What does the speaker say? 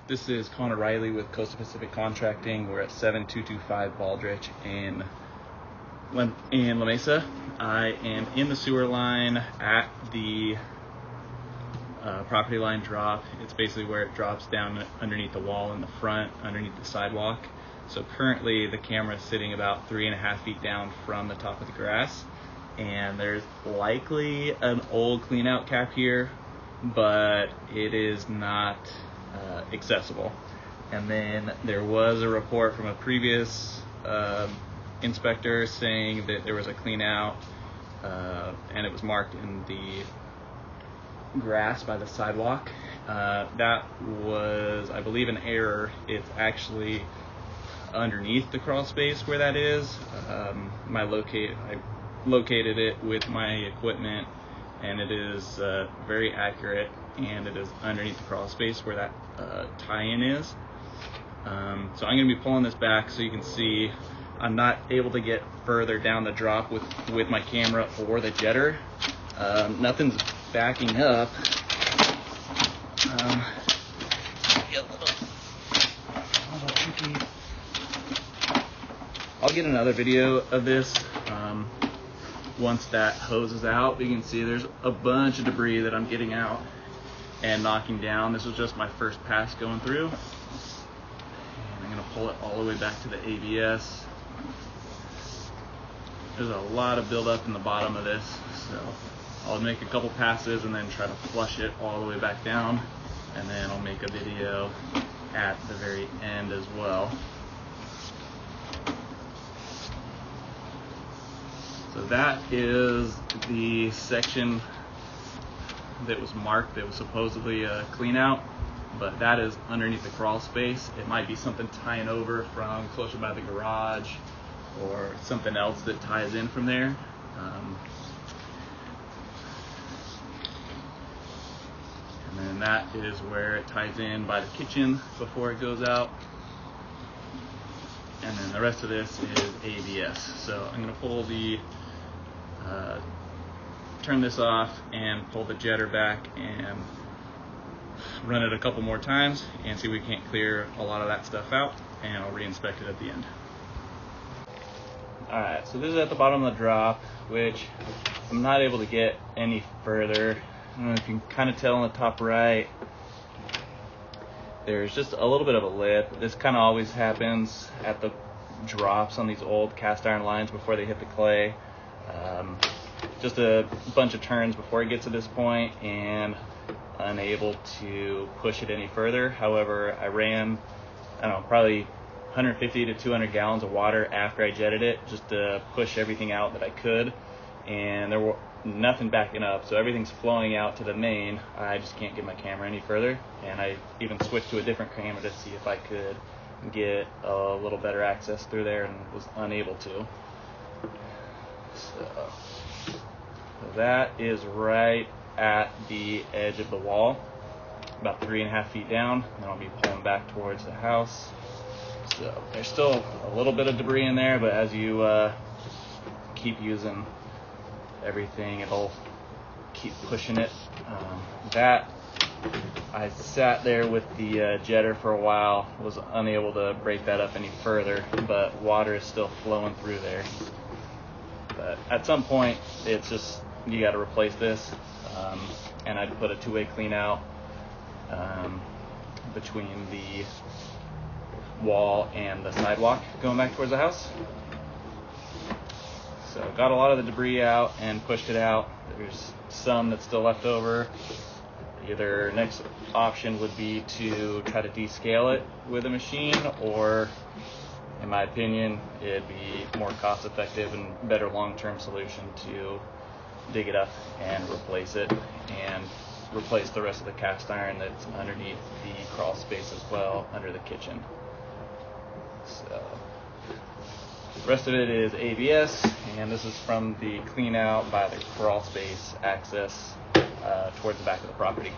This is Connor Riley with Coastal Pacific Contracting. We're at 7225 Baldrich in La Mesa. I am in the sewer line at the property line drop. It's basically where it drops down underneath the wall in the front, underneath the sidewalk. So currently the camera is sitting about 3.5 feet down from the top of the grass, and there's likely an old clean out cap here, but it is not accessible. And then there was a report from a previous inspector saying that there was a clean out and it was marked in the grass by the sidewalk. That was, I believe, an error. It's actually underneath the crawl space where that is. I located it with my equipment, and it is very accurate, and it is underneath the crawl space where that tie-in is. So I'm going to be pulling this back so you can see. I'm not able to get further down the drop with my camera or the jetter. Nothing's backing up. I'll get another video of this once that hose is out. You can see there's a bunch of debris that I'm getting out and knocking down. This was just my first pass going through. And I'm going to pull it all the way back to the ABS. There's a lot of buildup in the bottom of this, so I'll make a couple passes and then try to flush it all the way back down, and then I'll make a video at the very end as well. So that is the section that was marked that was supposedly a clean out, but that is underneath the crawl space. It might be something tying over from closer by the garage or something else that ties in from there. And then that is where it ties in by the kitchen before it goes out. And then the rest of this is ABS. So I'm going to pull the turn this off and pull the jetter back and run it a couple more times and see if we can't clear a lot of that stuff out, and I'll re-inspect it at the end. Alright, so this is at the bottom of the drop, which I'm not able to get any further. I don't know if you can kind of tell on the top right, there's just a little bit of a lip. This kind of always happens at the drops on these old cast iron lines before they hit the clay. Just a bunch of turns before it gets to this point, and unable to push it any further. However, I ran, I don't know, probably 150 to 200 gallons of water after I jetted it just to push everything out that I could, and there were nothing backing up, so everything's flowing out to the main. I just can't get my camera any further, and I even switched to a different camera to see if I could get a little better access through there, and was unable to. So that is right at the edge of the wall, about 3.5 feet down, and I'll be pulling back towards the house. So there's still a little bit of debris in there, but as you keep using everything, it'll keep pushing it. I sat there with the jetter for a while, was unable to break that up any further, but water is still flowing through there. But at some point, it's just, you got to replace this, and I'd put a two-way clean out between the wall and the sidewalk going back towards the house. So got a lot of the debris out and pushed it out. There's some that's still left over. Either next option would be to try to descale it with a machine, or in my opinion, it'd be more cost effective and better long-term solution to dig it up and replace it, and replace the rest of the cast iron that's underneath the crawl space as well, under the kitchen. So the rest of it is ABS, and this is from the clean out by the crawl space access towards the back of the property.